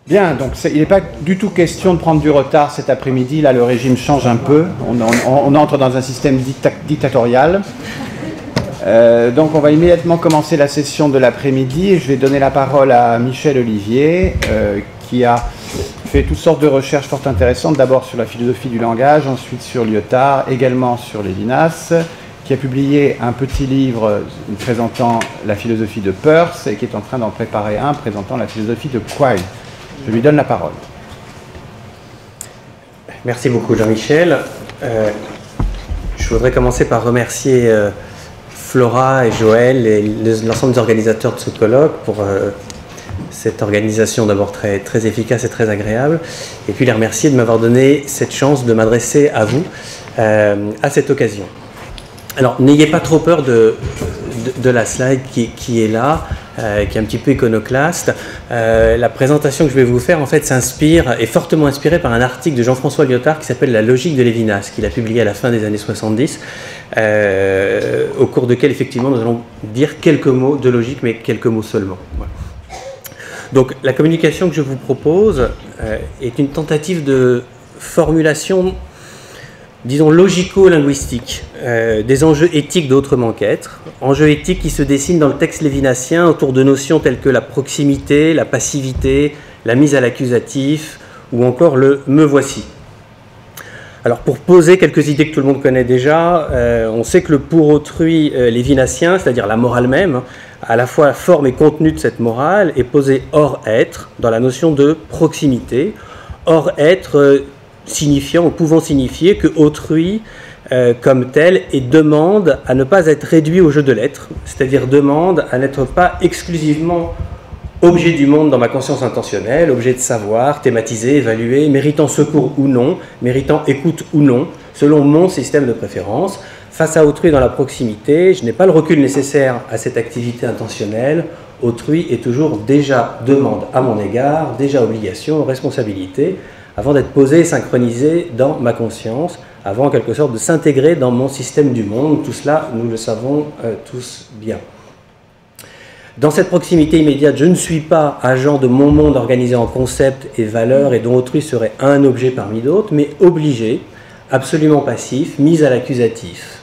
Bien, donc il n'est pas du tout question de prendre du retard cet après-midi. Là, le régime change un peu. On entre dans un système dictatorial. Donc on va immédiatement commencer la session de l'après-midi. Je vais donner la parole à Michel Olivier, qui a fait toutes sortes de recherches fort intéressantes, d'abord sur la philosophie du langage, ensuite sur Lyotard, également sur Lévinas, qui a publié un petit livre présentant la philosophie de Peirce et qui est en train d'en préparer un présentant la philosophie de Quine. Je lui donne la parole. Merci beaucoup Jean-Michel. Je voudrais commencer par remercier Flora et Joël et l'ensemble des organisateurs de ce colloque pour cette organisation d'abord très, très efficace et très agréable, et puis les remercier de m'avoir donné cette chance de m'adresser à vous à cette occasion. Alors n'ayez pas trop peur de la slide qui est là, qui est un petit peu iconoclaste. La présentation que je vais vous faire en fait est fortement inspirée par un article de Jean-François Lyotard qui s'appelle La logique de Lévinas, qu'il a publié à la fin des années 70, au cours duquel effectivement nous allons dire quelques mots de logique, mais quelques mots seulement. Voilà. Donc la communication que je vous propose est une tentative de formulation, disons, logico-linguistique, des enjeux éthiques d'Autrement qu'être, enjeux éthiques qui se dessinent dans le texte lévinassien autour de notions telles que la proximité, la passivité, la mise à l'accusatif, ou encore le « me voici ». Alors pour poser quelques idées que tout le monde connaît déjà, on sait que le pour autrui lévinassien, c'est-à-dire la morale même, à la fois forme et contenu de cette morale, est posé hors être, dans la notion de proximité, hors être signifiant ou pouvant signifier que autrui comme tel et demande à ne pas être réduit au jeu de l'être, c'est-à-dire demande à n'être pas exclusivement objet du monde dans ma conscience intentionnelle, objet de savoir, thématisé, évalué, méritant secours ou non, méritant écoute ou non, selon mon système de préférence. Face à autrui dans la proximité, je n'ai pas le recul nécessaire à cette activité intentionnelle. Autrui est toujours déjà demande à mon égard, déjà obligation, responsabilité, avant d'être posé et synchronisé dans ma conscience, avant en quelque sorte de s'intégrer dans mon système du monde. Tout cela, nous le savons tous bien. Dans cette proximité immédiate, je ne suis pas agent de mon monde organisé en concepts et valeurs et dont autrui serait un objet parmi d'autres, mais obligé, absolument passif, mis à l'accusatif.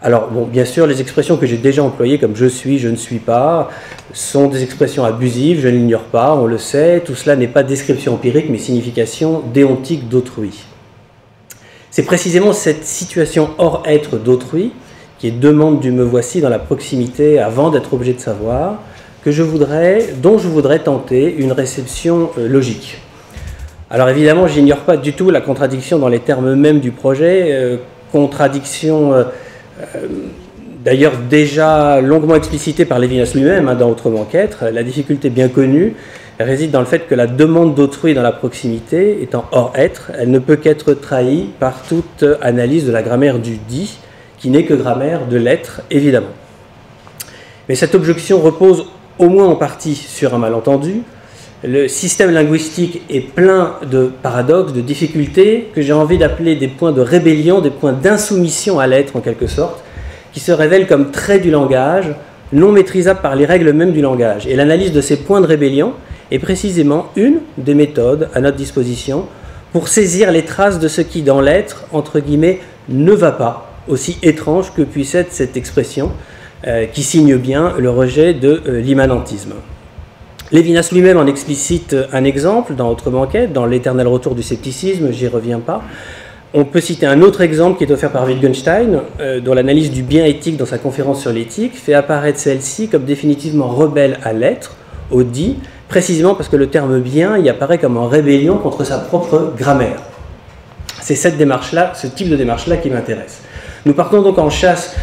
Alors, bon, bien sûr, les expressions que j'ai déjà employées, comme je suis, je ne suis pas, sont des expressions abusives, je ne l'ignore pas, on le sait. Tout cela n'est pas description empirique, mais signification déontique d'autrui. C'est précisément cette situation hors être d'autrui, qui est demande du me voici dans la proximité avant d'être objet de savoir, dont je voudrais tenter une réception logique. Alors évidemment, je n'ignore pas du tout la contradiction dans les termes mêmes du projet, contradiction d'ailleurs déjà longuement explicitée par Lévinas lui-même dans Autrement qu'être. La difficulté bien connue réside dans le fait que la demande d'autrui dans la proximité, étant hors être, elle ne peut qu'être trahie par toute analyse de la grammaire du dit, qui n'est que grammaire de l'être, évidemment. Mais cette objection repose au moins en partie sur un malentendu. Le système linguistique est plein de paradoxes, de difficultés, que j'ai envie d'appeler des points de rébellion, des points d'insoumission à l'être en quelque sorte, qui se révèlent comme traits du langage, non maîtrisables par les règles mêmes du langage. Et l'analyse de ces points de rébellion est précisément une des méthodes à notre disposition pour saisir les traces de ce qui, dans l'être, entre guillemets, ne va pas, aussi étrange que puisse être cette expression, qui signe bien le rejet de l'immanentisme. Lévinas lui-même en explicite un exemple dans Autrement qu'être, dans L'éternel retour du scepticisme, j'y reviens pas. On peut citer un autre exemple qui est offert par Wittgenstein, dont l'analyse du bien éthique dans sa conférence sur l'éthique fait apparaître celle-ci comme définitivement rebelle à l'être, au dit, précisément parce que le terme bien y apparaît comme en rébellion contre sa propre grammaire. C'est cette démarche-là, ce type de démarche-là qui m'intéresse. Nous partons donc en chasse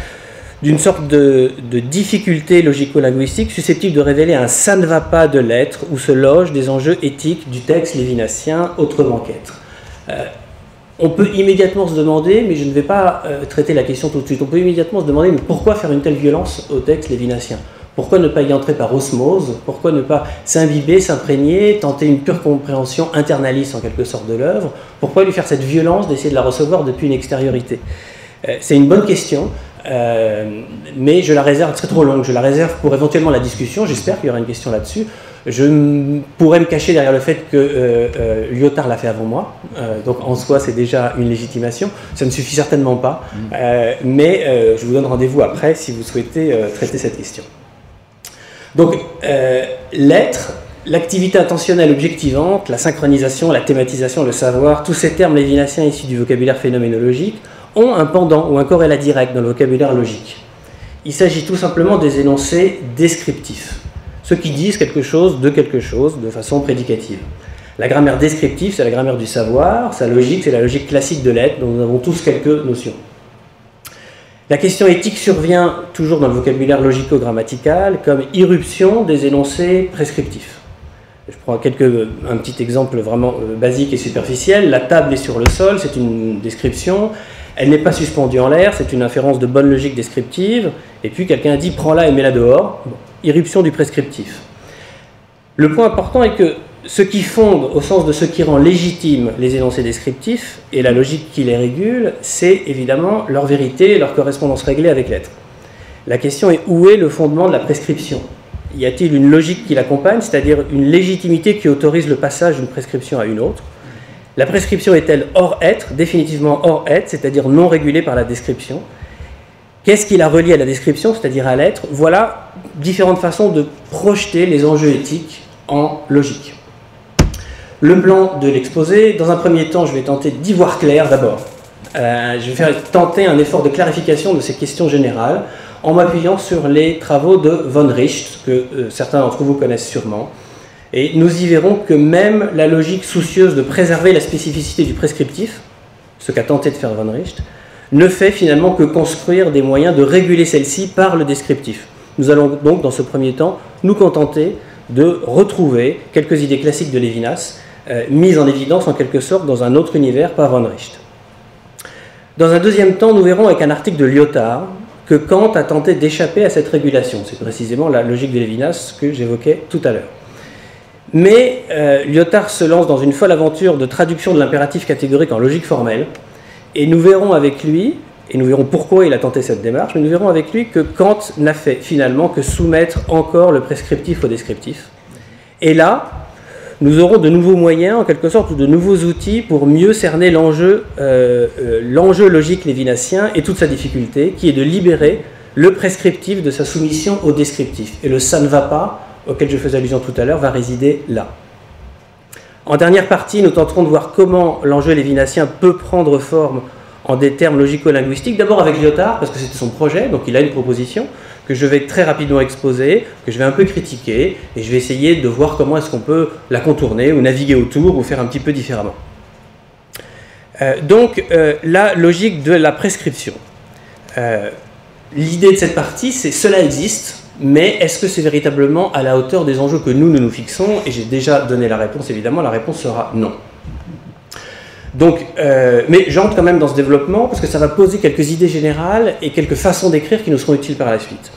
d'une sorte de difficulté logico-linguistique susceptible de révéler un ça ne va pas de l'être où se logent des enjeux éthiques du texte lévinassien Autrement qu'être. On peut immédiatement se demander, mais je ne vais pas traiter la question tout de suite, on peut immédiatement se demander mais pourquoi faire une telle violence au texte lévinassien? Pourquoi ne pas y entrer par osmose? Pourquoi ne pas s'imbiber, s'imprégner, tenter une pure compréhension internaliste en quelque sorte de l'œuvre? Pourquoi lui faire cette violence d'essayer de la recevoir depuis une extériorité? C'est une bonne question. Mais je la réserve, très trop longue, je la réserve pour éventuellement la discussion, j'espère qu'il y aura une question là-dessus. Je pourrais me cacher derrière le fait que Lyotard l'a fait avant moi, donc en soi c'est déjà une légitimation, ça ne suffit certainement pas, mais je vous donne rendez-vous après si vous souhaitez traiter cette question. Donc l'être, l'activité intentionnelle objectivante, la synchronisation, la thématisation, le savoir, tous ces termes lévinassiens issus du vocabulaire phénoménologique ont un pendant ou un corrélat direct dans le vocabulaire logique. Il s'agit tout simplement des énoncés descriptifs, ceux qui disent quelque chose de façon prédicative. La grammaire descriptive, c'est la grammaire du savoir, sa logique, c'est la logique classique de l'être, dont nous avons tous quelques notions. La question éthique survient toujours dans le vocabulaire logico-grammatical comme irruption des énoncés prescriptifs. Je prends un petit exemple vraiment basique et superficiel. La table est sur le sol, c'est une description. Elle n'est pas suspendue en l'air, c'est une inférence de bonne logique descriptive. Et puis quelqu'un dit « prends-la et mets-la dehors ». Bon, irruption du prescriptif. Le point important est que ce qui fonde, au sens de ce qui rend légitime les énoncés descriptifs, et la logique qui les régule, c'est évidemment leur vérité, leur correspondance réglée avec l'être. La question est où est le fondement de la prescription? Y a-t-il une logique qui l'accompagne, c'est-à-dire une légitimité qui autorise le passage d'une prescription à une autre? La prescription est-elle hors être, définitivement hors être, c'est-à-dire non régulée par la description? Qu'est-ce qui la relie à la description, c'est-à-dire à l'être? Voilà différentes façons de projeter les enjeux éthiques en logique. Le plan de l'exposé, dans un premier temps, je vais tenter d'y voir clair d'abord. Je vais tenter un effort de clarification de ces questions générales en m'appuyant sur les travaux de von Richt, que certains d'entre vous connaissent sûrement. Et nous y verrons que même la logique soucieuse de préserver la spécificité du prescriptif, ce qu'a tenté de faire von Richt, ne fait finalement que construire des moyens de réguler celle-ci par le descriptif. Nous allons donc, dans ce premier temps, nous contenter de retrouver quelques idées classiques de Lévinas, mises en évidence en quelque sorte dans un autre univers par von Richt. Dans un deuxième temps, nous verrons avec un article de Lyotard que Kant a tenté d'échapper à cette régulation. C'est précisément la logique de Lévinas que j'évoquais tout à l'heure. Mais Lyotard se lance dans une folle aventure de traduction de l'impératif catégorique en logique formelle, et nous verrons avec lui, et nous verrons pourquoi il a tenté cette démarche, mais nous verrons avec lui que Kant n'a fait finalement que soumettre encore le prescriptif au descriptif. Et là, nous aurons de nouveaux moyens, en quelque sorte, ou de nouveaux outils pour mieux cerner l'enjeu logique lévinassien et toute sa difficulté, qui est de libérer le prescriptif de sa soumission au descriptif. Et le « ça ne va pas », auquel je faisais allusion tout à l'heure, va résider là. En dernière partie, nous tenterons de voir comment l'enjeu lévinassien peut prendre forme en des termes logico-linguistiques, d'abord avec Lyotard, parce que c'était son projet, donc il a une proposition, que je vais très rapidement exposer, que je vais un peu critiquer, et je vais essayer de voir comment est-ce qu'on peut la contourner, ou naviguer autour, ou faire un petit peu différemment. La logique de la prescription. L'idée de cette partie, c'est cela existe, mais est-ce que c'est véritablement à la hauteur des enjeux que nous fixons? Et j'ai déjà donné la réponse, évidemment, la réponse sera non. Donc, mais j'entre quand même dans ce développement parce que ça va poser quelques idées générales et quelques façons d'écrire qui nous seront utiles par la suite.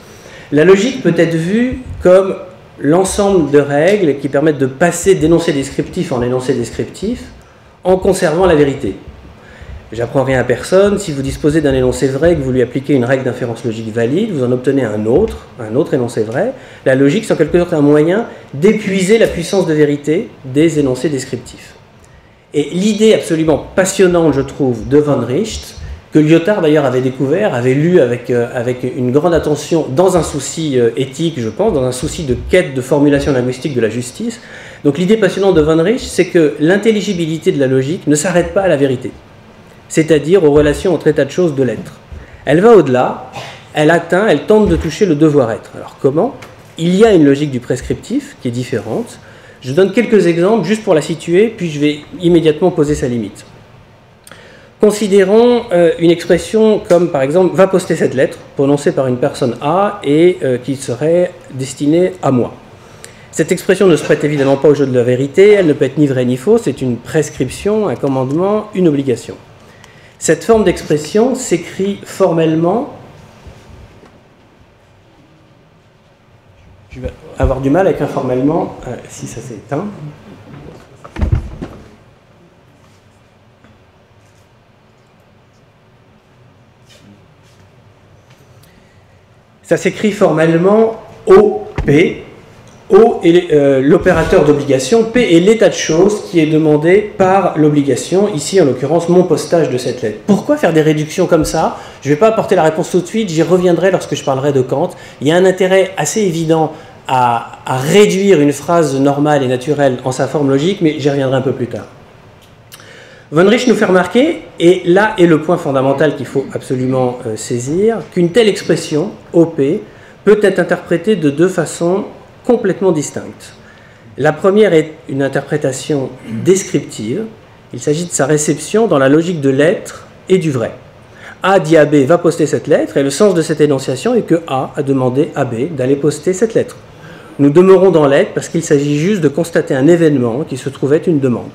La logique peut être vue comme l'ensemble de règles qui permettent de passer d'énoncé descriptif en énoncé descriptif en conservant la vérité. J'apprends rien à personne, si vous disposez d'un énoncé vrai et que vous lui appliquez une règle d'inférence logique valide, vous en obtenez un autre énoncé vrai. La logique, c'est en quelque sorte un moyen d'épuiser la puissance de vérité des énoncés descriptifs. Et l'idée absolument passionnante, je trouve, de von Richt, que Lyotard d'ailleurs avait découvert, avait lu avec une grande attention, dans un souci éthique, je pense, dans un souci de quête de formulation linguistique de la justice. Donc l'idée passionnante de von Richt, c'est que l'intelligibilité de la logique ne s'arrête pas à la vérité, c'est-à-dire aux relations entre états de choses de l'être. Elle va au-delà, elle tente de toucher le devoir-être. Alors comment? Il y a une logique du prescriptif qui est différente. Je donne quelques exemples juste pour la situer, puis je vais immédiatement poser sa limite. Considérons une expression comme par exemple « va poster cette lettre » prononcée par une personne A et qui serait destinée à moi. Cette expression ne se prête évidemment pas au jeu de la vérité, elle ne peut être ni vraie ni fausse, c'est une prescription, un commandement, une obligation. Cette forme d'expression s'écrit formellement. Je vais avoir du mal avec informellement, si ça s'est éteint. Ça s'écrit formellement OP, O est l'opérateur d'obligation, P est l'état de choses qui est demandé par l'obligation, ici en l'occurrence mon postage de cette lettre. Pourquoi faire des réductions comme ça? Je ne vais pas apporter la réponse tout de suite, j'y reviendrai lorsque je parlerai de Kant. Il y a un intérêt assez évident à réduire une phrase normale et naturelle en sa forme logique, mais j'y reviendrai un peu plus tard. Von Rich nous fait remarquer, et là est le point fondamental qu'il faut absolument saisir, qu'une telle expression, OP, peut être interprétée de deux façons complètement distinctes. La première est une interprétation descriptive. Il s'agit de sa réception dans la logique de l'être et du vrai. A dit à B va poster cette lettre, et le sens de cette énonciation est que A a demandé à B d'aller poster cette lettre. Nous demeurons dans l'être parce qu'il s'agit juste de constater un événement qui se trouvait une demande.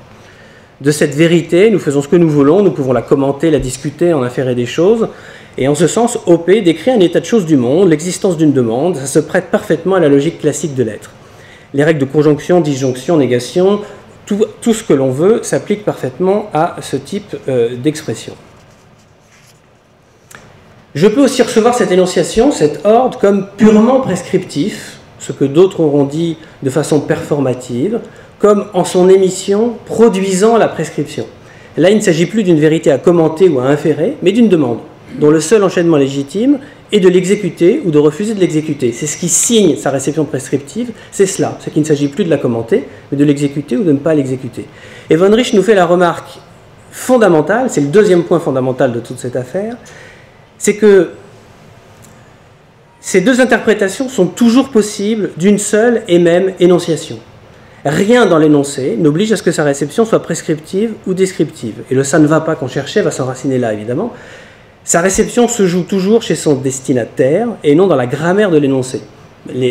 De cette vérité, nous faisons ce que nous voulons, nous pouvons la commenter, la discuter, en inférer des choses. Et en ce sens, OP décrit un état de choses du monde, l'existence d'une demande, ça se prête parfaitement à la logique classique de l'être. Les règles de conjonction, disjonction, négation, tout ce que l'on veut s'applique parfaitement à ce type d'expression. Je peux aussi recevoir cette énonciation, cet ordre, comme purement prescriptif, ce que d'autres auront dit de façon performative, comme en son émission produisant la prescription. Là, il ne s'agit plus d'une vérité à commenter ou à inférer, mais d'une demande, dont le seul enchaînement légitime est de l'exécuter ou de refuser de l'exécuter. C'est ce qui signe sa réception prescriptive, c'est cela, c'est qu'il ne s'agit plus de la commenter, mais de l'exécuter ou de ne pas l'exécuter. Et Von Rich nous fait la remarque fondamentale, c'est le deuxième point fondamental de toute cette affaire, c'est que ces deux interprétations sont toujours possibles d'une seule et même énonciation. Rien dans l'énoncé n'oblige à ce que sa réception soit prescriptive ou descriptive. Et le « ça ne va pas » qu'on cherchait va s'enraciner là, évidemment. Sa réception se joue toujours chez son destinataire et non dans la grammaire de l'énoncé.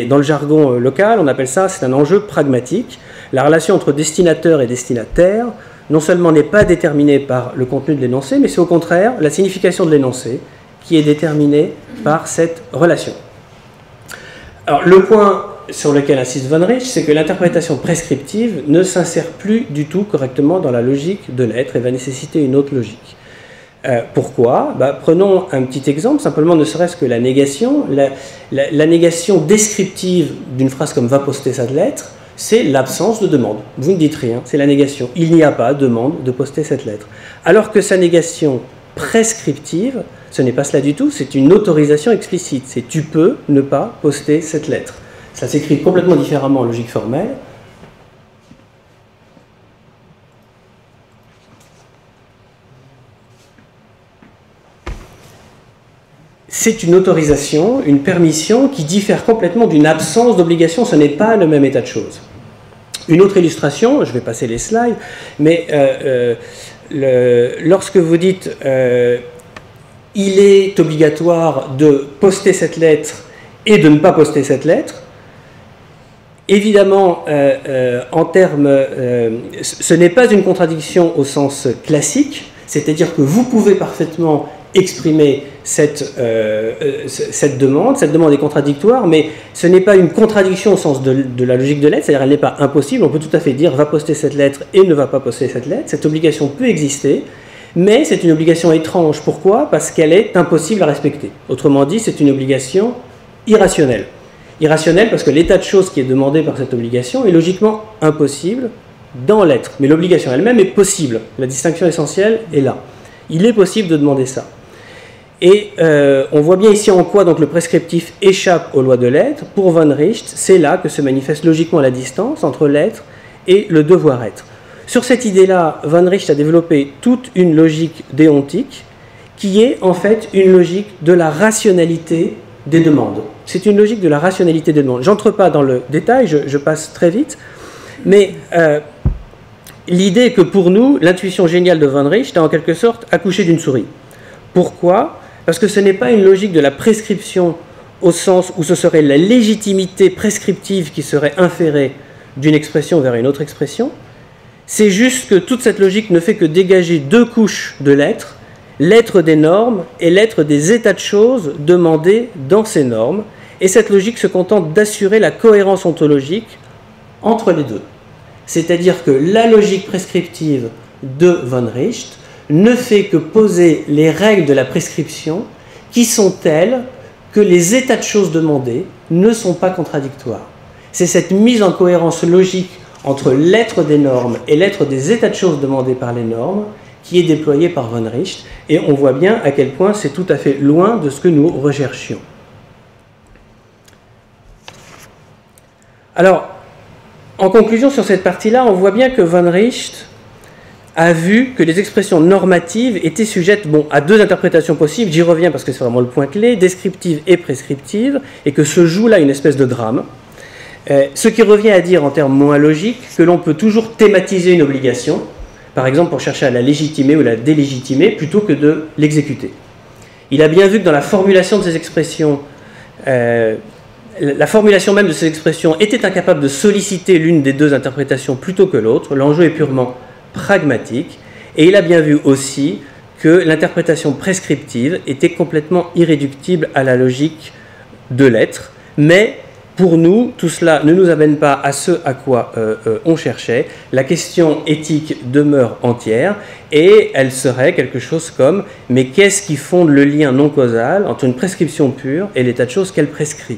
Dans le jargon local, on appelle ça, c'est un enjeu pragmatique. La relation entre destinateur et destinataire, non seulement n'est pas déterminée par le contenu de l'énoncé, mais c'est au contraire la signification de l'énoncé qui est déterminée par cette relation. Alors, le point sur lequel insiste Von Rich, c'est que l'interprétation prescriptive ne s'insère plus du tout correctement dans la logique de l'être et va nécessiter une autre logique. Pourquoi? Prenons un petit exemple, simplement ne serait-ce que la négation. La négation descriptive d'une phrase comme « va poster cette lettre », c'est l'absence de demande. Vous ne dites rien, c'est la négation. Il n'y a pas de demande de poster cette lettre. Alors que sa négation prescriptive, ce n'est pas cela du tout, c'est une autorisation explicite. C'est « tu peux ne pas poster cette lettre ». Ça s'écrit complètement différemment en logique formelle. C'est une autorisation, une permission qui diffère complètement d'une absence d'obligation. Ce n'est pas le même état de choses. Une autre illustration, je vais passer les slides, mais lorsque vous dites il est obligatoire de poster cette lettre et de ne pas poster cette lettre, évidemment, en termes, ce n'est pas une contradiction au sens classique, c'est-à-dire que vous pouvez parfaitement exprimer cette demande. Cette demande est contradictoire, mais ce n'est pas une contradiction au sens de la logique de l'être, c'est-à-dire elle n'est pas impossible. On peut tout à fait dire va poster cette lettre et ne va pas poster cette lettre. Cette obligation peut exister, mais c'est une obligation étrange. Pourquoi? Parce qu'elle est impossible à respecter. Autrement dit, c'est une obligation irrationnelle. Irrationnelle parce que l'état de choses qui est demandé par cette obligation est logiquement impossible dans l'être. Mais l'obligation elle-même est possible. La distinction essentielle est là. Il est possible de demander ça. Et on voit bien ici en quoi donc, le prescriptif échappe aux lois de l'être. Pour Von Rich, c'est là que se manifeste logiquement la distance entre l'être et le devoir-être. Sur cette idée-là, Von Rich a développé toute une logique déontique qui est en fait une logique de la rationalité des demandes. C'est une logique de la rationalité des demandes. J'entre pas dans le détail, je passe très vite, mais l'idée est que pour nous, l'intuition géniale de Von Rich a en quelque sorte accouché d'une souris. Pourquoi? Parce que ce n'est pas une logique de la prescription au sens où ce serait la légitimité prescriptive qui serait inférée d'une expression vers une autre expression. C'est juste que toute cette logique ne fait que dégager deux couches de l'être, l'être des normes et l'être des états de choses demandés dans ces normes. Et cette logique se contente d'assurer la cohérence ontologique entre les deux. C'est-à-dire que la logique prescriptive de Von Rich ne fait que poser les règles de la prescription qui sont telles que les états de choses demandés ne sont pas contradictoires. C'est cette mise en cohérence logique entre l'être des normes et l'être des états de choses demandés par les normes qui est déployée par von Richt, et on voit bien à quel point c'est tout à fait loin de ce que nous recherchions. Alors, en conclusion sur cette partie-là, on voit bien que von Richt a vu que les expressions normatives étaient sujettes à deux interprétations possibles, j'y reviens parce que c'est vraiment le point clé, descriptive et prescriptive, et que se joue là une espèce de drame. Ce qui revient à dire en termes moins logiques que l'on peut toujours thématiser une obligation, par exemple pour chercher à la légitimer ou la délégitimer, plutôt que de l'exécuter. Il a bien vu que dans la formulation de ces expressions, la formulation même de ces expressions était incapable de solliciter l'une des deux interprétations plutôt que l'autre. L'enjeu est purement pragmatique, et il a bien vu aussi que l'interprétation prescriptive était complètement irréductible à la logique de l'être, mais pour nous, tout cela ne nous amène pas à ce à quoi on cherchait. La question éthique demeure entière, et elle serait quelque chose comme « mais qu'est-ce qui fonde le lien non causal entre une prescription pure et l'état de choses qu'elle prescrit ?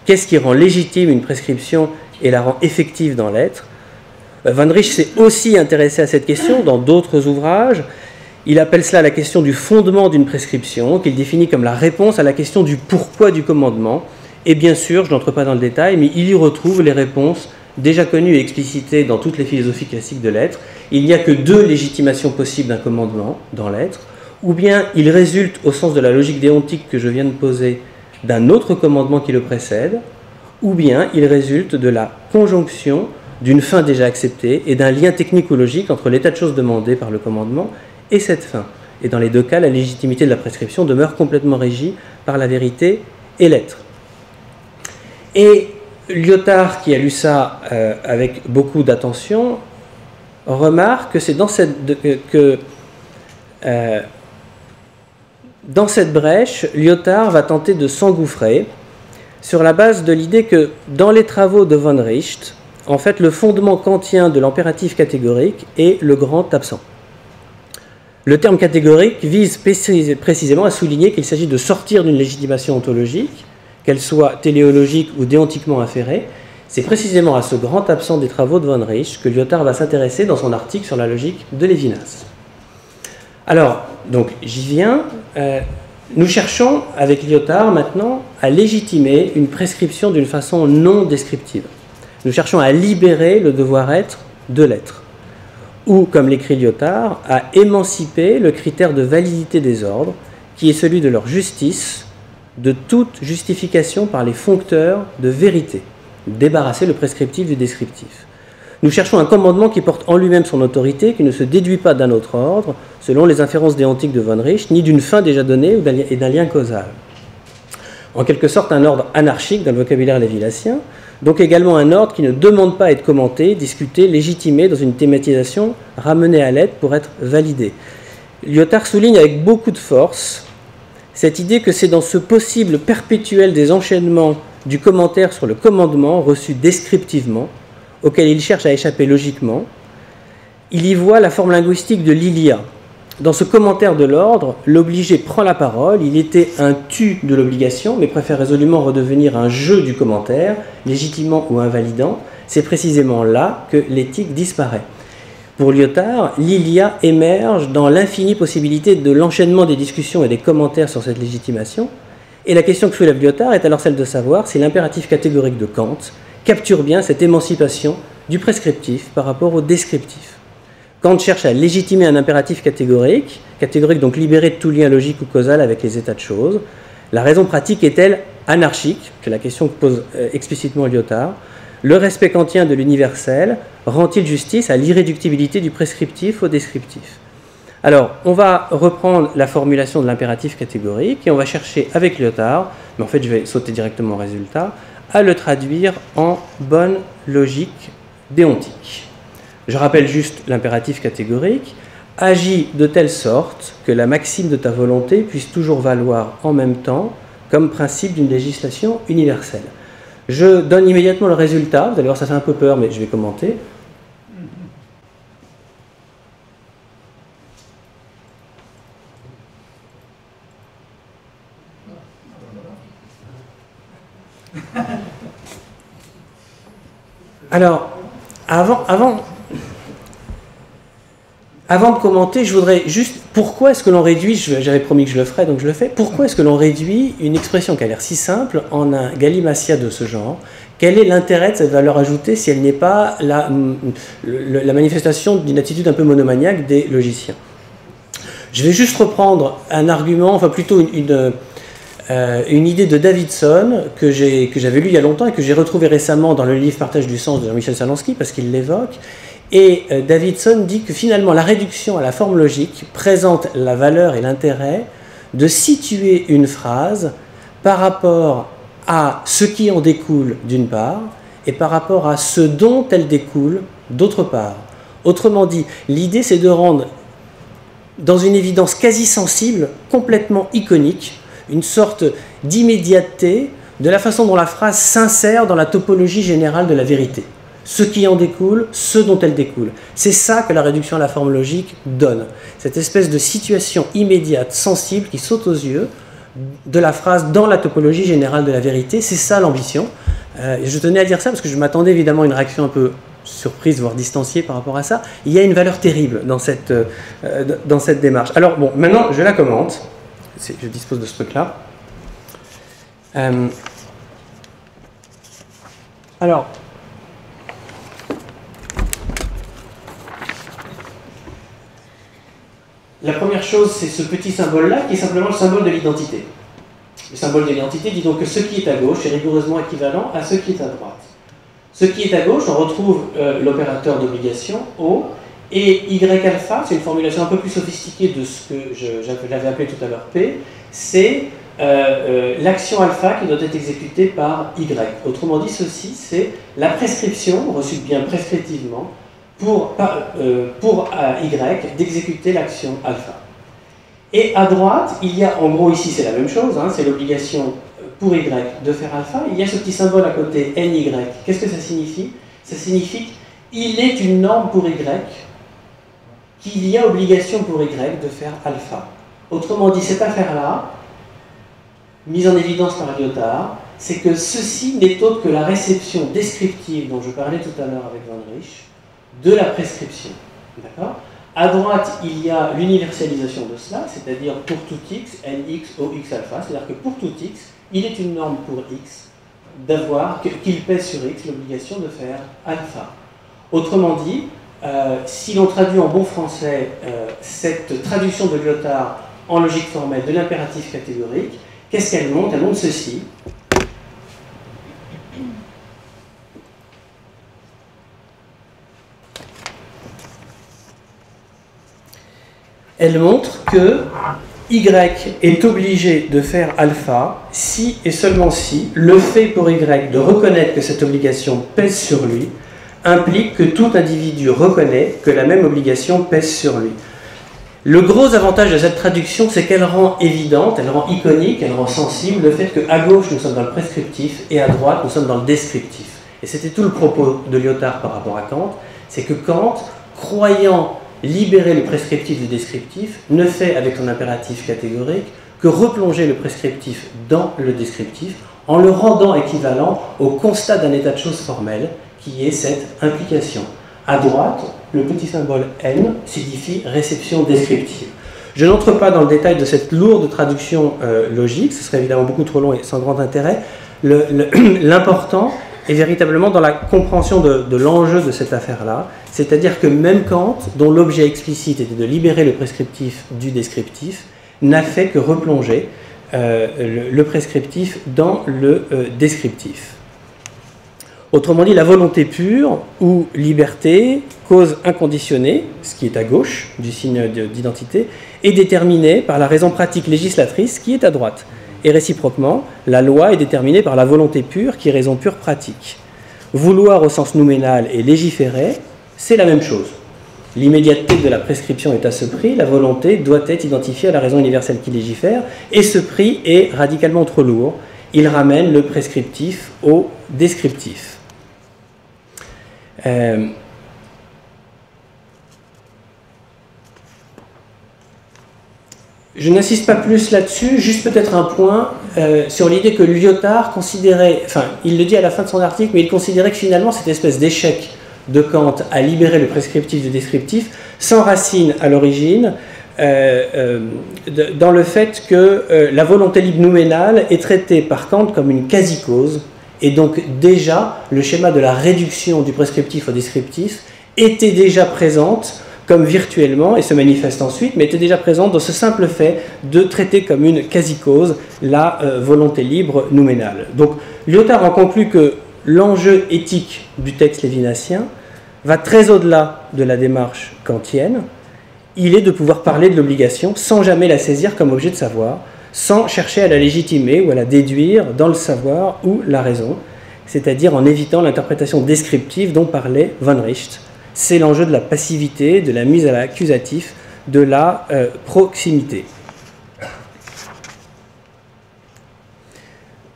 Qu'est-ce qui rend légitime une prescription et la rend effective dans l'être ?» Von Richt s'est aussi intéressé à cette question dans d'autres ouvrages. Il appelle cela la question du fondement d'une prescription, qu'il définit comme la réponse à la question du pourquoi du commandement. Et bien sûr, je n'entre pas dans le détail, mais il y retrouve les réponses déjà connues et explicitées dans toutes les philosophies classiques de l'être. Il n'y a que deux légitimations possibles d'un commandement dans l'être, ou bien il résulte, au sens de la logique déontique que je viens de poser, d'un autre commandement qui le précède, ou bien il résulte de la conjonction d'une fin déjà acceptée et d'un lien technico-logique entre l'état de choses demandé par le commandement et cette fin. Et dans les deux cas, la légitimité de la prescription demeure complètement régie par la vérité et l'être. Et Lyotard, qui a lu ça avec beaucoup d'attention, remarque que c'est dans cette brèche, Lyotard va tenter de s'engouffrer sur la base de l'idée que dans les travaux de von Richt, en fait, le fondement kantien de l'impératif catégorique est le grand absent. Le terme catégorique vise précisément à souligner qu'il s'agit de sortir d'une légitimation ontologique, qu'elle soit téléologique ou déontiquement inférée. C'est précisément à ce grand absent des travaux de von Richt que Lyotard va s'intéresser dans son article sur la logique de Lévinas. Alors, donc j'y viens. Nous cherchons avec Lyotard maintenant à légitimer une prescription d'une façon non descriptive. Nous cherchons à libérer le devoir-être de l'être, ou, comme l'écrit Lyotard, à émanciper le critère de validité des ordres, qui est celui de leur justice, de toute justification par les foncteurs de vérité, débarrasser le prescriptif du descriptif. Nous cherchons un commandement qui porte en lui-même son autorité, qui ne se déduit pas d'un autre ordre, selon les inférences déontiques de von Richt, ni d'une fin déjà donnée et d'un lien causal. En quelque sorte, un ordre anarchique dans le vocabulaire lévilasien, donc également un ordre qui ne demande pas à être commenté, discuté, légitimé dans une thématisation ramenée à l'être pour être validé. Lyotard souligne avec beaucoup de force cette idée que c'est dans ce possible perpétuel des enchaînements du commentaire sur le commandement reçu descriptivement, auquel il cherche à échapper logiquement, il y voit la forme linguistique de l'ilia. Dans ce commentaire de l'ordre, l'obligé prend la parole, il était un tu de l'obligation, mais préfère résolument redevenir un je du commentaire, légitimant ou invalidant. C'est précisément là que l'éthique disparaît. Pour Lyotard, l'ilia émerge dans l'infinie possibilité de l'enchaînement des discussions et des commentaires sur cette légitimation, et la question que soulève Lyotard est alors celle de savoir si l'impératif catégorique de Kant capture bien cette émancipation du prescriptif par rapport au descriptif. Kant cherche à légitimer un impératif catégorique donc libéré de tout lien logique ou causal avec les états de choses. La raison pratique est-elle anarchique? C'est la question que pose explicitement Lyotard. Le respect kantien de l'universel rend-il justice à l'irréductibilité du prescriptif au descriptif? Alors, on va reprendre la formulation de l'impératif catégorique et on va chercher avec Lyotard, mais en fait je vais sauter directement au résultat, à le traduire en bonne logique déontique. Je rappelle juste l'impératif catégorique. Agis de telle sorte que la maxime de ta volonté puisse toujours valoir en même temps comme principe d'une législation universelle. Je donne immédiatement le résultat. Vous allez voir, ça fait un peu peur, mais je vais commenter. Alors, avant de commenter, je voudrais juste, pourquoi est-ce que l'on réduit, j'avais promis que je le ferais, donc je le fais, pourquoi est-ce que l'on réduit une expression qui a l'air si simple en un galimatia de ce genre? Quel est l'intérêt de cette valeur ajoutée si elle n'est pas la manifestation d'une attitude un peu monomaniaque des logiciens? Je vais juste reprendre un argument, enfin plutôt une idée de Davidson que j'avais lu il y a longtemps et que j'ai retrouvé récemment dans le livre Partage du sens de Jean-Michel Salansky, parce qu'il l'évoque. Et Davidson dit que finalement la réduction à la forme logique présente la valeur et l'intérêt de situer une phrase par rapport à ce qui en découle d'une part et par rapport à ce dont elle découle d'autre part. Autrement dit, l'idée c'est de rendre dans une évidence quasi sensible, complètement iconique, une sorte d'immédiateté de la façon dont la phrase s'insère dans la topologie générale de la vérité. Ce qui en découle, ce dont elle découle. C'est ça que la réduction à la forme logique donne. Cette espèce de situation immédiate, sensible, qui saute aux yeux de la phrase dans la topologie générale de la vérité. C'est ça l'ambition. Et je tenais à dire ça parce que je m'attendais évidemment à une réaction un peu surprise, voire distanciée par rapport à ça. Il y a une valeur terrible dans cette démarche. Alors bon, maintenant je la commente. Je dispose de ce truc-là. Alors, la première chose, c'est ce petit symbole-là, qui est simplement le symbole de l'identité. Le symbole de l'identité dit donc que ce qui est à gauche est rigoureusement équivalent à ce qui est à droite. Ce qui est à gauche, on retrouve l'opérateur d'obligation, O, et Y alpha, c'est une formulation un peu plus sophistiquée de ce que j'avais appelé tout à l'heure P, c'est l'action alpha qui doit être exécutée par Y. Autrement dit, ceci, c'est la prescription, reçue bien prescriptivement, pour Y d'exécuter l'action alpha. Et à droite, il y a, en gros ici c'est la même chose, hein, c'est l'obligation pour Y de faire alpha, il y a ce petit symbole à côté NY. Qu'est-ce que ça signifie? Ça signifie qu'il est une norme pour Y, qu'il y a obligation pour Y de faire alpha. Autrement dit, cette affaire-là, mise en évidence par Lyotard, c'est que ceci n'est autre que la réception descriptive dont je parlais tout à l'heure avec Van Rich, de la prescription. D'accord ? À droite, il y a l'universalisation de cela, c'est-à-dire pour tout x, nx, ox alpha, c'est-à-dire que pour tout x, il est une norme pour x d'avoir, qu'il pèse sur x l'obligation de faire alpha. Autrement dit, si l'on traduit en bon français cette traduction de Lyotard en logique formelle de l'impératif catégorique, qu'est-ce qu'elle montre? Elle montre ceci. Elle montre que Y est obligé de faire alpha si et seulement si le fait pour Y de reconnaître que cette obligation pèse sur lui implique que tout individu reconnaît que la même obligation pèse sur lui. Le gros avantage de cette traduction, c'est qu'elle rend évidente, elle rend iconique, elle rend sensible le fait qu'à gauche nous sommes dans le prescriptif et à droite nous sommes dans le descriptif. Et c'était tout le propos de Lyotard par rapport à Kant, c'est que Kant, croyant libérer le prescriptif du descriptif, ne fait avec son impératif catégorique que replonger le prescriptif dans le descriptif en le rendant équivalent au constat d'un état de choses formel qui est cette implication. À droite, le petit symbole N signifie réception descriptive. Je n'entre pas dans le détail de cette lourde traduction logique, ce serait évidemment beaucoup trop long et sans grand intérêt. L'important est véritablement dans la compréhension de l'enjeu de cette affaire-là, c'est-à-dire que même Kant, dont l'objet explicite était de libérer le prescriptif du descriptif, n'a fait que replonger le prescriptif dans le descriptif. Autrement dit, la volonté pure ou liberté, cause inconditionnée, ce qui est à gauche du signe d'identité, est déterminée par la raison pratique législatrice qui est à droite. Et réciproquement, la loi est déterminée par la volonté pure qui est raison pure pratique. Vouloir au sens nouménal et légiférer, c'est la même chose. L'immédiateté de la prescription est à ce prix, la volonté doit être identifiée à la raison universelle qui légifère, et ce prix est radicalement trop lourd. Il ramène le prescriptif au descriptif. Je n'insiste pas plus là-dessus, juste peut-être un point. sur l'idée que Lyotard considérait, enfin il le dit à la fin de son article, mais il considérait que finalement cette espèce d'échec de Kant à libérer le prescriptif du descriptif s'enracine à l'origine dans le fait que la volonté libre nouménale est traitée par Kant comme une quasi-cause, et donc déjà le schéma de la réduction du prescriptif au descriptif était déjà présente comme virtuellement, et se manifeste ensuite, mais était déjà présente dans ce simple fait de traiter comme une quasi-cause la volonté libre nouménale. Donc Lyotard en conclut que l'enjeu éthique du texte lévinassien va très au-delà de la démarche kantienne. Il est de pouvoir parler de l'obligation sans jamais la saisir comme objet de savoir, sans chercher à la légitimer ou à la déduire dans le savoir ou la raison, c'est-à-dire en évitant l'interprétation descriptive dont parlait von Richt. C'est l'enjeu de la passivité, de la mise à l'accusatif, de la proximité.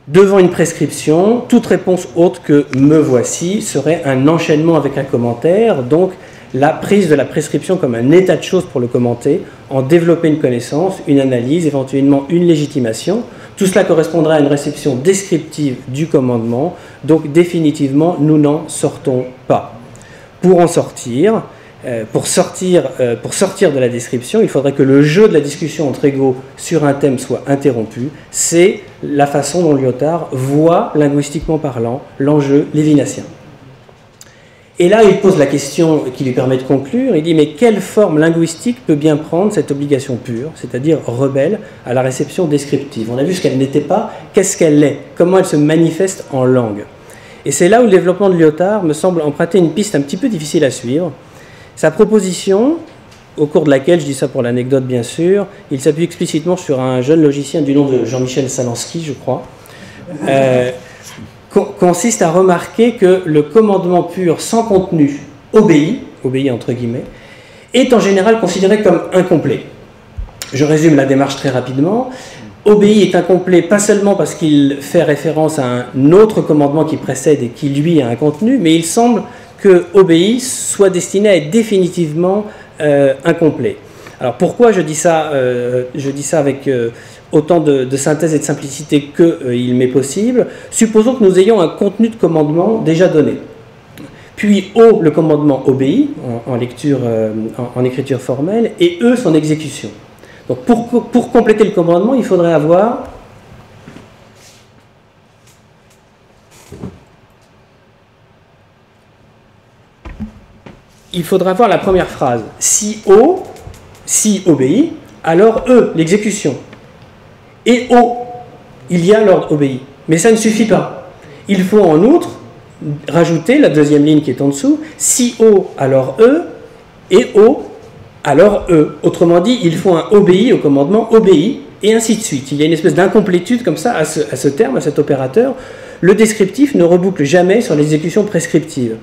Devant une prescription, toute réponse autre que « me voici » serait un enchaînement avec un commentaire, donc la prise de la prescription comme un état de choses pour le commenter, en développer une connaissance, une analyse, éventuellement une légitimation. Tout cela correspondrait à une réception descriptive du commandement, donc définitivement, nous n'en sortons pas. Pour en sortir, pour sortir de la description, il faudrait que le jeu de la discussion entre égaux sur un thème soit interrompu. C'est la façon dont Lyotard voit, linguistiquement parlant, l'enjeu lévinassien. Et là, il pose la question qui lui permet de conclure. Il dit, mais quelle forme linguistique peut bien prendre cette obligation pure, c'est-à-dire rebelle à la réception descriptive? On a vu ce qu'elle n'était pas, qu'est-ce qu'elle est, comment elle se manifeste en langue. Et c'est là où le développement de Lyotard me semble emprunter une piste un petit peu difficile à suivre. Sa proposition, au cours de laquelle, je dis ça pour l'anecdote bien sûr, il s'appuie explicitement sur un jeune logicien du nom de Jean-Michel Salansky, je crois, consiste à remarquer que le commandement pur sans contenu, obéi entre guillemets, est en général considéré comme incomplet. Je résume la démarche très rapidement. Obéi est incomplet pas seulement parce qu'il fait référence à un autre commandement qui précède et qui lui a un contenu, mais il semble que obéi soit destiné à être définitivement incomplet. Alors pourquoi je dis ça avec autant de synthèse et de simplicité qu'il m'est possible? Supposons que nous ayons un contenu de commandement déjà donné. Puis O, le commandement obéit en écriture formelle, et E, son exécution. Donc pour compléter le commandement, il faudrait avoir la première phrase. Si O, si obéit, alors E, l'exécution. Et O, il y a l'ordre obéi. Mais ça ne suffit pas. Il faut en outre rajouter la deuxième ligne qui est en dessous. Si O, alors E, et O, alors E. Autrement dit, il faut un obéi au commandement obéi, et ainsi de suite. Il y a une espèce d'incomplétude comme ça à ce terme, à cet opérateur. Le descriptif ne reboucle jamais sur l'exécution prescriptive.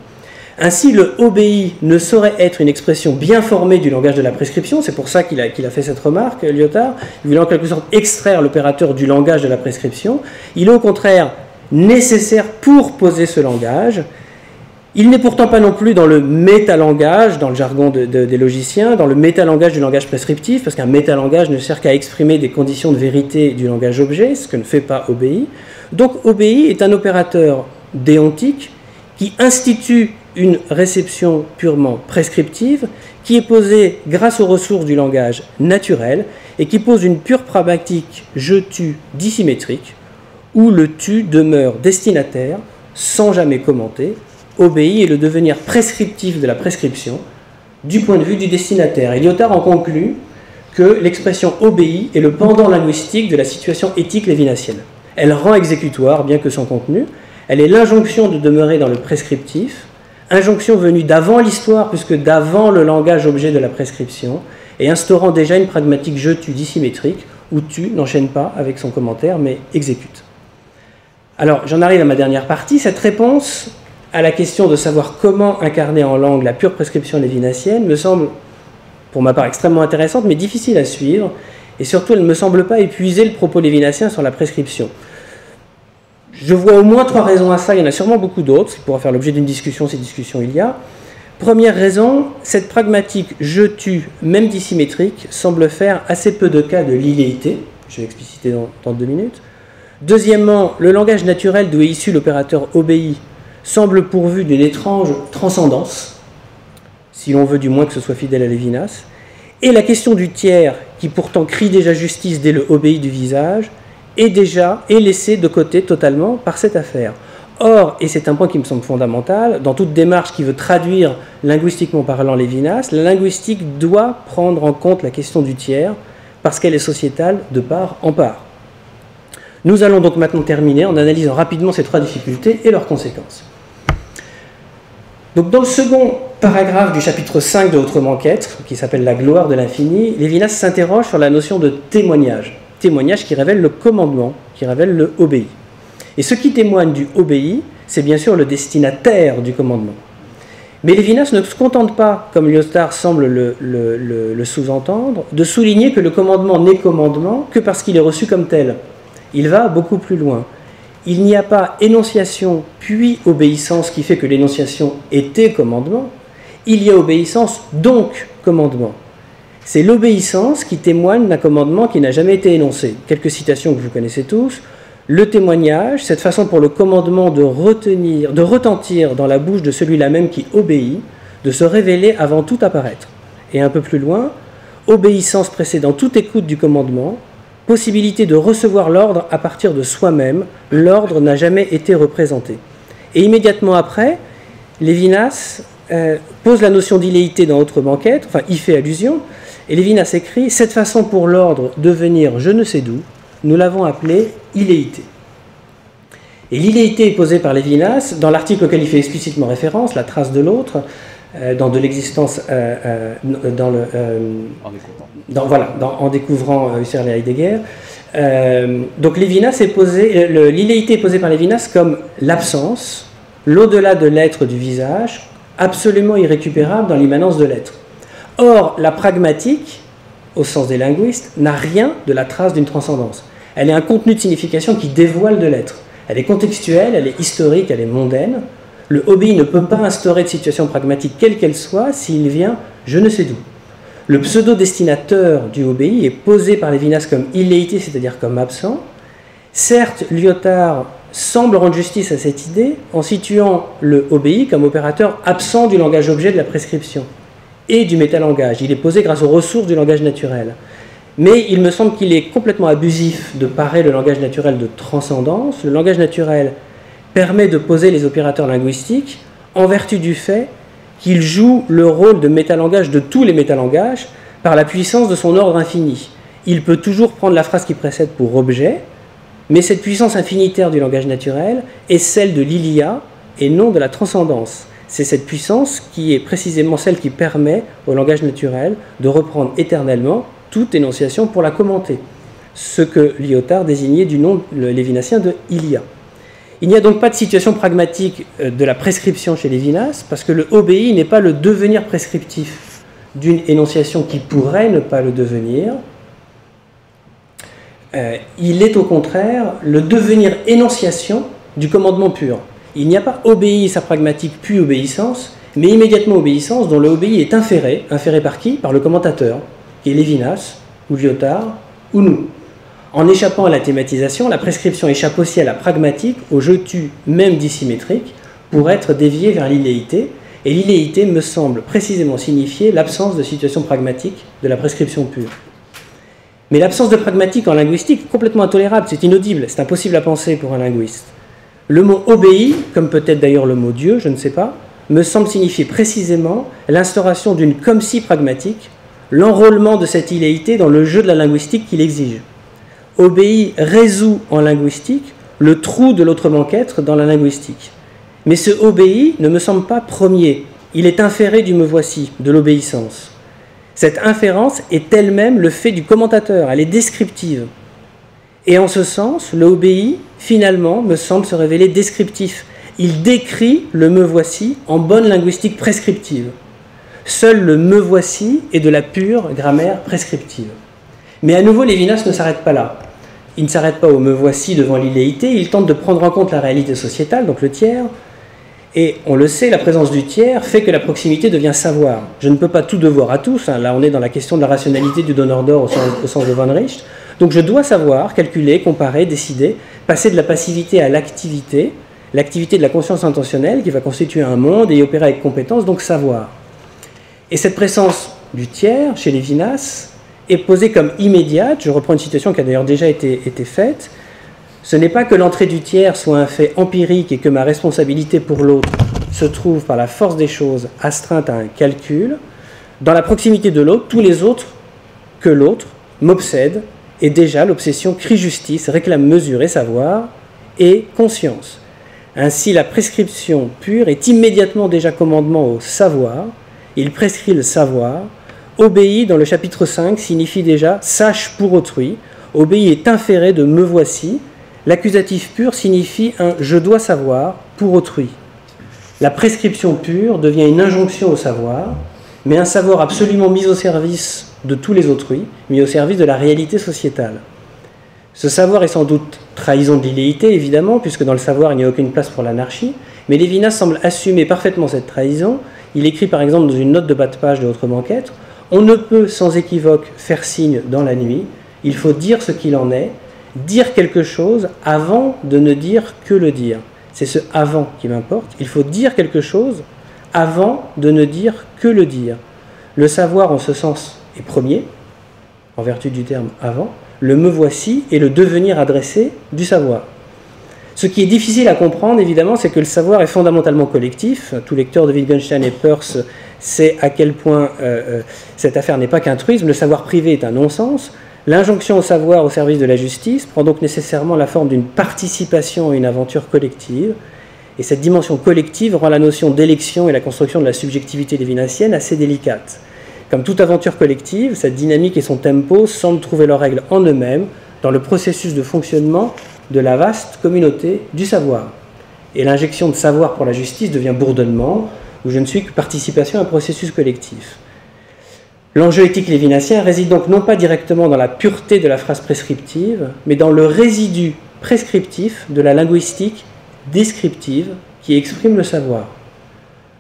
Ainsi, le obéi ne saurait être une expression bien formée du langage de la prescription. C'est pour ça qu'il a fait cette remarque, Lyotard. Il voulait en quelque sorte extraire l'opérateur du langage de la prescription. Il est au contraire nécessaire pour poser ce langage. Il n'est pourtant pas non plus dans le métalangage, dans le jargon des logiciens, dans le métalangage du langage prescriptif, parce qu'un métalangage ne sert qu'à exprimer des conditions de vérité du langage objet, ce que ne fait pas obéi. Donc obéi est un opérateur déontique qui institue une réception purement prescriptive, qui est posée grâce aux ressources du langage naturel et qui pose une pure pragmatique je-tu dissymétrique, où le tu demeure destinataire sans jamais commenter. Obéi est le devenir prescriptif de la prescription du point de vue du destinataire. Et Lyotard en conclut que l'expression obéi est le pendant linguistique de la situation éthique lévinassienne. Elle rend exécutoire, bien que sans contenu. Elle est l'injonction de demeurer dans le prescriptif, injonction venue d'avant l'histoire, puisque d'avant le langage objet de la prescription, et instaurant déjà une pragmatique je-tu dissymétrique, où tu n'enchaîne pas avec son commentaire, mais exécute. Alors, j'en arrive à ma dernière partie. Cette réponse à la question de savoir comment incarner en langue la pure prescription lévinassienne me semble, pour ma part, extrêmement intéressante, mais difficile à suivre, et surtout, elle ne me semble pas épuiser le propos lévinassien sur la prescription. Je vois au moins 3 raisons à ça, il y en a sûrement beaucoup d'autres, qui pourra faire l'objet d'une discussion, si discussion il y a. Première raison, cette pragmatique je-tu, même dissymétrique, semble faire assez peu de cas de l'illéité, je vais expliciter dans 2 minutes. Deuxièmement, le langage naturel d'où est issu l'opérateur obéi semble pourvu d'une étrange transcendance, si l'on veut du moins que ce soit fidèle à Lévinas. Et la question du tiers, qui pourtant crie déjà justice dès le obéi du visage, est laissée de côté totalement par cette affaire. Or, et c'est un point qui me semble fondamental, dans toute démarche qui veut traduire linguistiquement parlant Lévinas, la linguistique doit prendre en compte la question du tiers, parce qu'elle est sociétale de part en part. Nous allons donc maintenant terminer en analysant rapidement ces trois difficultés et leurs conséquences. Donc dans le second paragraphe du chapitre 5 de Autrement qu'être, qui s'appelle La gloire de l'infini, Lévinas s'interroge sur la notion de témoignage. Témoignage qui révèle le commandement, qui révèle le obéi. Et ce qui témoigne du obéi, c'est bien sûr le destinataire du commandement. Mais Lévinas ne se contente pas, comme Lyotard semble le sous-entendre, de souligner que le commandement n'est commandement que parce qu'il est reçu comme tel. Il va beaucoup plus loin. Il n'y a pas énonciation puis obéissance qui fait que l'énonciation était commandement. Il y a obéissance donc commandement. C'est l'obéissance qui témoigne d'un commandement qui n'a jamais été énoncé. Quelques citations que vous connaissez tous. Le témoignage, cette façon pour le commandement de retentir dans la bouche de celui-là même qui obéit, de se révéler avant tout apparaître. Et un peu plus loin, obéissance précédant toute écoute du commandement, possibilité de recevoir l'ordre à partir de soi-même, l'ordre n'a jamais été représenté. Et immédiatement après, Lévinas pose la notion d'illéité dans Autrement qu'être, enfin y fait allusion, et Lévinas écrit « Cette façon pour l'ordre de venir je ne sais d'où, nous l'avons appelée illéité ». Et l'illéité est posée par Lévinas dans l'article auquel il fait explicitement référence, La trace de l'autre, dans De l'existence, en découvrant Husserl et Heidegger. Donc Lévinas est posé, l'illéité est posée par Lévinas comme l'absence, l'au-delà de l'être du visage, absolument irrécupérable dans l'immanence de l'être. Or, la pragmatique, au sens des linguistes, n'a rien de la trace d'une transcendance. Elle est un contenu de signification qui dévoile de l'être. Elle est contextuelle, elle est historique, elle est mondaine. Le obéi ne peut pas instaurer de situation pragmatique quelle qu'elle soit s'il vient je ne sais d'où. Le pseudo-destinateur du obéi est posé par Lévinas comme illéité, c'est-à-dire comme absent. Certes, Lyotard semble rendre justice à cette idée en situant le obéi comme opérateur absent du langage-objet de la prescription et du métalangage. Il est posé grâce aux ressources du langage naturel. Mais il me semble qu'il est complètement abusif de parer le langage naturel de transcendance. Le langage naturel permet de poser les opérateurs linguistiques en vertu du fait qu'il joue le rôle de métalangage de tous les métalangages par la puissance de son ordre infini. Il peut toujours prendre la phrase qui précède pour objet, mais cette puissance infinitaire du langage naturel est celle de l'ilia et non de la transcendance. C'est cette puissance qui est précisément celle qui permet au langage naturel de reprendre éternellement toute énonciation pour la commenter, ce que Lyotard désignait du nom lévinassien de ilia. Il n'y a donc pas de situation pragmatique de la prescription chez Lévinas, parce que le obéi n'est pas le devenir prescriptif d'une énonciation qui pourrait ne pas le devenir. Il est au contraire le devenir énonciation du commandement pur. Il n'y a pas obéi sa pragmatique puis obéissance, mais immédiatement obéissance dont le obéi est inféré. Inféré par qui? Par le commentateur, qui est Lévinas, ou Lyotard, ou nous. En échappant à la thématisation, la prescription échappe aussi à la pragmatique, au jeu tu même dissymétrique, pour être déviée vers l'illéité, et l'illéité me semble précisément signifier l'absence de situation pragmatique de la prescription pure. Mais l'absence de pragmatique en linguistique est complètement intolérable, c'est inaudible, c'est impossible à penser pour un linguiste. Le mot obéi, comme peut-être d'ailleurs le mot Dieu, je ne sais pas, me semble signifier précisément l'instauration d'une comme si pragmatique, l'enrôlement de cette illéité dans le jeu de la linguistique qu'il exige. Obéi résout en linguistique le trou de l'autrement qu'être dans la linguistique. Mais ce obéi ne me semble pas premier, il est inféré du me voici, de l'obéissance. Cette inférence est elle-même le fait du commentateur, elle est descriptive. Et en ce sens, le obéi, finalement, me semble se révéler descriptif. Il décrit le me voici en bonne linguistique prescriptive. Seul le me voici est de la pure grammaire prescriptive. Mais à nouveau, Lévinas ne s'arrête pas là. Il ne s'arrête pas au me voici devant l'illéité, il tente de prendre en compte la réalité sociétale, donc le tiers. Et on le sait, la présence du tiers fait que la proximité devient savoir. Je ne peux pas tout devoir à tous, là on est dans la question de la rationalité du donneur d'or au sens de Von Richt. Donc je dois savoir, calculer, comparer, décider, passer de la passivité à l'activité de la conscience intentionnelle qui va constituer un monde et y opérer avec compétence, donc savoir. Et cette présence du tiers, chez Lévinas, est posée comme immédiate. Je reprends une citation qui a d'ailleurs déjà été faite. Ce n'est pas que l'entrée du tiers soit un fait empirique et que ma responsabilité pour l'autre se trouve par la force des choses astreinte à un calcul. Dans la proximité de l'autre, tous les autres que l'autre m'obsèdent, et déjà l'obsession crie justice, réclame mesure et savoir, et conscience. Ainsi, la prescription pure est immédiatement déjà commandement au savoir. Il prescrit le savoir. Obéit, dans le chapitre 5, signifie déjà « sache pour autrui ». Obéit est inféré de « me voici ». L'accusatif pur signifie un « je dois savoir » pour autrui. La prescription pure devient une injonction au savoir, mais un savoir absolument mis au service de tous les autrui, mis au service de la réalité sociétale. Ce savoir est sans doute trahison de l'illéité, évidemment, puisque dans le savoir, il n'y a aucune place pour l'anarchie, mais Lévinas semble assumer parfaitement cette trahison. Il écrit par exemple dans une note de bas de page de Autrement qu'être, « On ne peut sans équivoque faire signe dans la nuit, il faut dire ce qu'il en est, dire quelque chose avant de ne dire que le dire. » C'est ce « avant » qui m'importe. Il faut dire quelque chose avant de ne dire que le dire. Le savoir, en ce sens, est premier, en vertu du terme « avant ». Le « me voici » est le devenir adressé du savoir. Ce qui est difficile à comprendre, évidemment, c'est que le savoir est fondamentalement collectif. Tout lecteur de Wittgenstein et Peirce sait à quel point cette affaire n'est pas qu'un truisme. Le savoir privé est un non-sens. L'injonction au savoir au service de la justice prend donc nécessairement la forme d'une participation à une aventure collective. Et cette dimension collective rend la notion d'élection et la construction de la subjectivité lévinassienne assez délicate. Comme toute aventure collective, cette dynamique et son tempo semblent trouver leurs règles en eux-mêmes dans le processus de fonctionnement de la vaste communauté du savoir. Et l'injection de savoir pour la justice devient bourdonnement, où je ne suis que participation à un processus collectif. L'enjeu éthique lévinassien réside donc non pas directement dans la pureté de la phrase prescriptive, mais dans le résidu prescriptif de la linguistique descriptive qui exprime le savoir.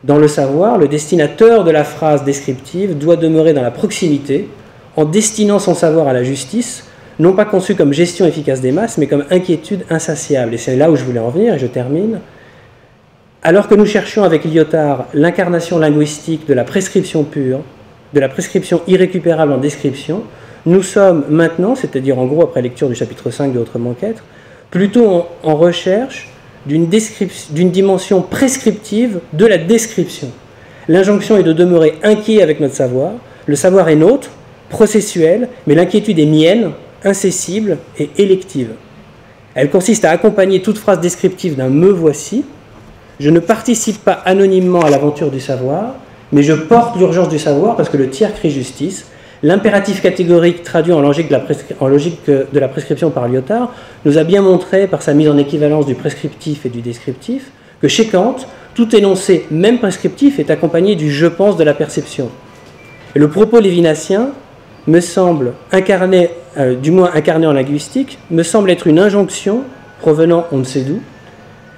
Dans le savoir, le destinateur de la phrase descriptive doit demeurer dans la proximité, en destinant son savoir à la justice, non pas conçu comme gestion efficace des masses, mais comme inquiétude insatiable. Et c'est là où je voulais en venir, et je termine. Alors que nous cherchions avec Lyotard l'incarnation linguistique de la prescription pure, de la prescription irrécupérable en description, nous sommes maintenant, c'est-à-dire en gros après lecture du chapitre 5 de Autrement qu'être, plutôt en recherche d'une dimension prescriptive de la description. L'injonction est de demeurer inquiet avec notre savoir. Le savoir est nôtre, processuel, mais l'inquiétude est mienne, incessible et élective. Elle consiste à accompagner toute phrase descriptive d'un « me voici ». Je ne participe pas anonymement à l'aventure du savoir, mais je porte l'urgence du savoir parce que le tiers crie justice. L'impératif catégorique traduit en logique de la prescription par Lyotard nous a bien montré, par sa mise en équivalence du prescriptif et du descriptif, que chez Kant, tout énoncé, même prescriptif, est accompagné du « je pense » de la perception. Et le propos lévinassien me semble incarné, du moins incarné en linguistique, me semble être une injonction provenant on ne sait d'où,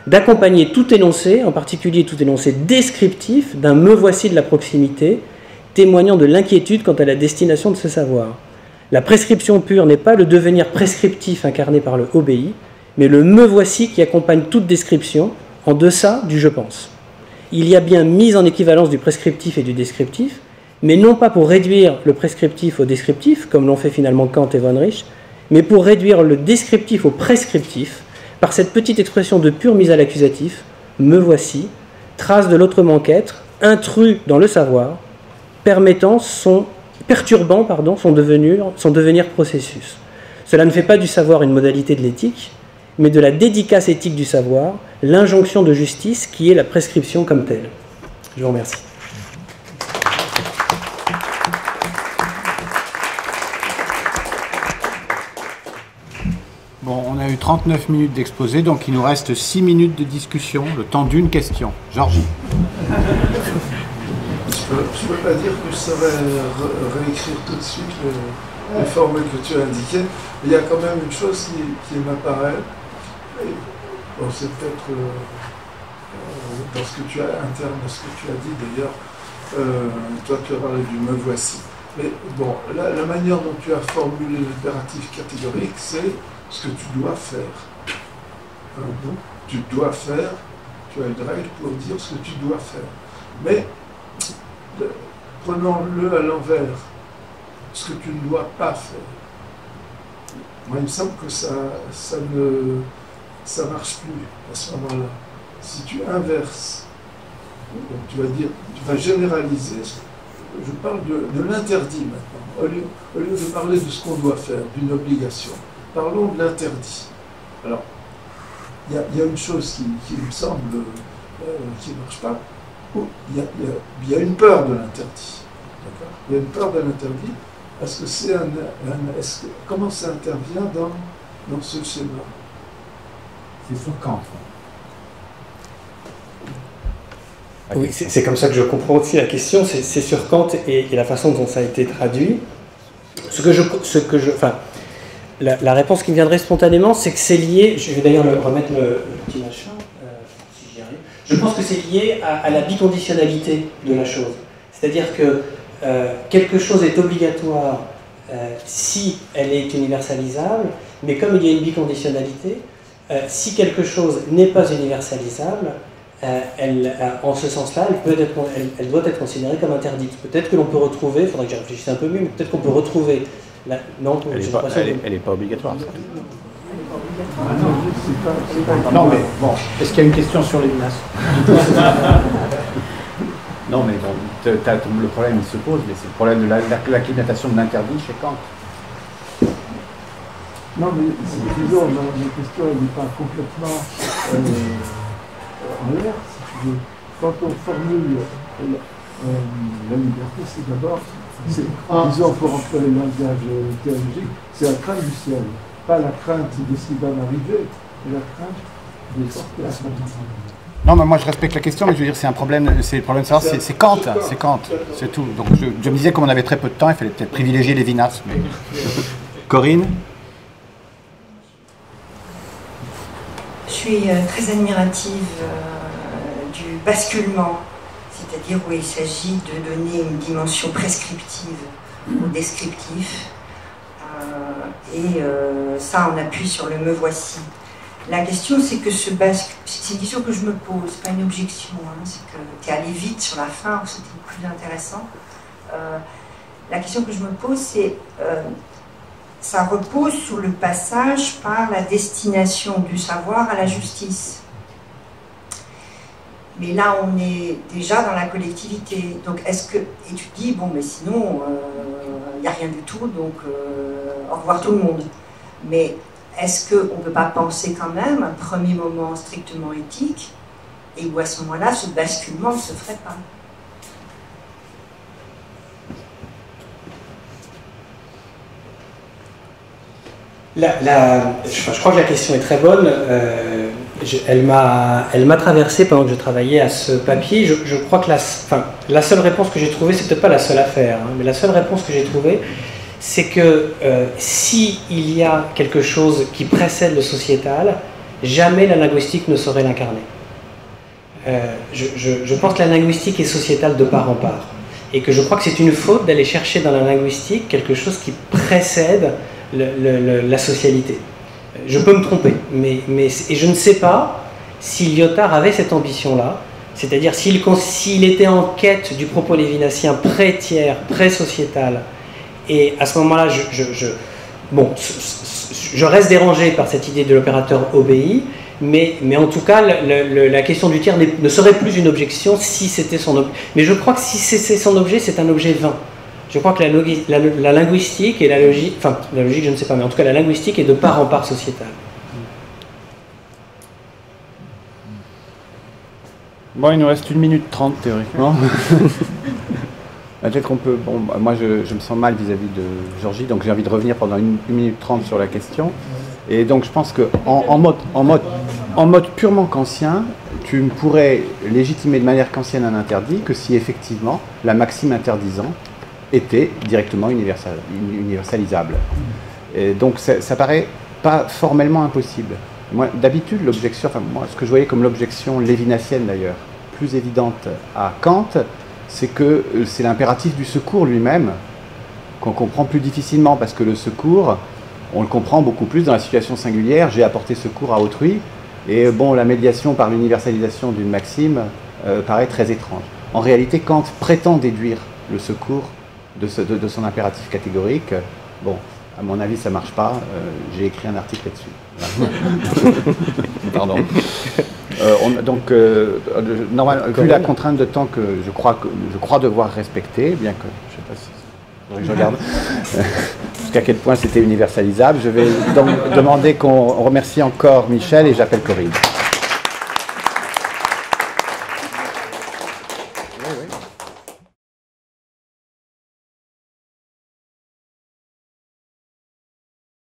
d'accompagner tout énoncé, en particulier tout énoncé descriptif, d'un « me voici » de la proximité, témoignant de l'inquiétude quant à la destination de ce savoir. La prescription pure n'est pas le devenir prescriptif incarné par le « obéi », mais le « me voici » qui accompagne toute description, en deçà du « je pense ». Il y a bien mise en équivalence du prescriptif et du descriptif, mais non pas pour réduire le prescriptif au descriptif, comme l'ont fait finalement Kant et von Rich, mais pour réduire le descriptif au prescriptif, par cette petite expression de pure mise à l'accusatif, « me voici », trace de l'autrement qu'être, intrus dans le savoir, perturbant son devenir processus. Cela ne fait pas du savoir une modalité de l'éthique, mais de la dédicace éthique du savoir, l'injonction de justice qui est la prescription comme telle. Je vous remercie. Bon, on a eu 39 minutes d'exposé, donc il nous reste 6 minutes de discussion, le temps d'une question. Georgie. Je ne peux pas dire que je saurais réécrire tout de suite les formules que tu as indiquées. Il y a quand même une chose qui m'apparaît. Bon, c'est peut-être dans ce que tu as, interne à ce que tu as dit d'ailleurs. Toi, tu as parlé du « me voici ». Mais bon, la manière dont tu as formulé l'impératif catégorique, c'est ce que tu dois faire. Tu dois faire, tu as une règle pour dire ce que tu dois faire. Mais prenons-le à l'envers, ce que tu ne dois pas faire. Moi, il me semble que ça marche plus à ce moment-là. Si tu inverses, donc tu vas dire, tu vas généraliser. Je parle de l'interdit maintenant. Au lieu de parler de ce qu'on doit faire, d'une obligation, parlons de l'interdit. Alors, il y a une chose qui me semble qui ne marche pas. Il y a une peur de l'interdit. Il y a une peur de l'interdit parce que comment ça intervient dans ce schéma? C'est sur Kant. Oui, c'est comme ça que je comprends aussi la question, c'est sur Kant et la façon dont ça a été traduit. La réponse qui me viendrait spontanément, c'est que c'est lié, je vais d'ailleurs remettre le petit machin, si j'y arrive. Je pense que c'est lié à la biconditionnalité de la chose. C'est-à-dire que quelque chose est obligatoire si elle est universalisable, mais comme il y a une biconditionnalité, si quelque chose n'est pas universalisable, en ce sens-là, elle doit être considérée comme interdite. Peut-être que l'on peut retrouver, il faudrait que j'y réfléchisse un peu mieux, mais peut-être qu'on peut retrouver... Non, elle n'est pas obligatoire. Non, mais bon, est-ce qu'il y a une question sur les menaces? Non, mais bon, le problème il se pose, mais c'est le problème de l'acclimatation de l'interdit chez Kant. Non, mais disons, la question n'est pas complètement en l'air, si tu veux. Quand on formule la liberté, c'est d'abord, disons, pour employer le langage théologique, c'est la crainte du ciel. Pas la crainte de ce qui va m'arriver, mais la crainte des forces. Non, mais moi je respecte la question, mais je veux dire, c'est un problème, c'est le problème de savoir, c'est Kant, c'est tout. Donc je me disais, comme on avait très peu de temps, il fallait peut-être privilégier Lévinas. Mais... Corinne? Je suis très admirative du basculement, c'est-à-dire où il s'agit de donner une dimension prescriptive ou descriptif, et ça en appuie sur le me voici. La question, c'est que c'est une question que je me pose, pas une objection, hein, c'est que tu es allé vite sur la fin, c'était plus intéressant. La question que je me pose, c'est ça repose sur le passage par la destination du savoir à la justice. Mais là, on est déjà dans la collectivité. Donc, est-ce que... Et tu te dis, bon, mais sinon, il n'y a rien du tout, donc au revoir tout le monde. Mais est-ce qu'on ne peut pas penser quand même un premier moment strictement éthique, et où à ce moment-là, ce basculement ne se ferait pas? Je crois que la question est très bonne. Elle m'a traversé pendant que je travaillais à ce papier. Je crois que la seule réponse que j'ai trouvée, c'est peut-être pas la seule à faire, hein, mais la seule réponse que j'ai trouvée, c'est que s'il y a quelque chose qui précède le sociétal, jamais la linguistique ne saurait l'incarner. Je pense que la linguistique est sociétale de part en part. Et que je crois que c'est une faute d'aller chercher dans la linguistique quelque chose qui précède la socialité. Je peux me tromper, et je ne sais pas si Lyotard avait cette ambition-là, c'est-à-dire s'il était en quête du propos lévinassien pré-tiers, pré-sociétal, et à ce moment-là, je reste dérangé par cette idée de l'opérateur obéi, mais en tout cas, la question du tiers ne serait plus une objection si c'était son objet. Mais je crois que si c'est son objet, c'est un objet vain. Je crois que la linguistique et la logique, enfin la logique je ne sais pas, mais en tout cas la linguistique est de part en part sociétale. Bon, il nous reste 1 minute 30 théoriquement. Peut-être qu'on peut... Bon, moi je me sens mal vis-à-vis de Georgie, donc j'ai envie de revenir pendant 1 minute 30 sur la question. Et donc je pense qu'en mode purement kantien, tu ne pourrais légitimer de manière kantienne un interdit que si effectivement la maxime interdisant était directement universalisable. Et donc ça paraît pas formellement impossible. Moi, d'habitude, l'objection, enfin moi, ce que je voyais comme l'objection lévinassienne d'ailleurs, plus évidente à Kant, c'est que c'est l'impératif du secours lui-même qu'on comprend plus difficilement, parce que le secours, on le comprend beaucoup plus dans la situation singulière, j'ai apporté secours à autrui, Et bon, la médiation par l'universalisation d'une maxime paraît très étrange. En réalité, Kant prétend déduire le secours de son impératif catégorique. Bon, à mon avis, ça ne marche pas. J'ai écrit un article là-dessus. Pardon. Donc, normalement, vu la contrainte de temps que je crois devoir respecter, bien que je ne sais pas si je regarde jusqu'à quel point c'était universalisable, je vais donc demander qu'on remercie encore Michel et j'appelle Corinne.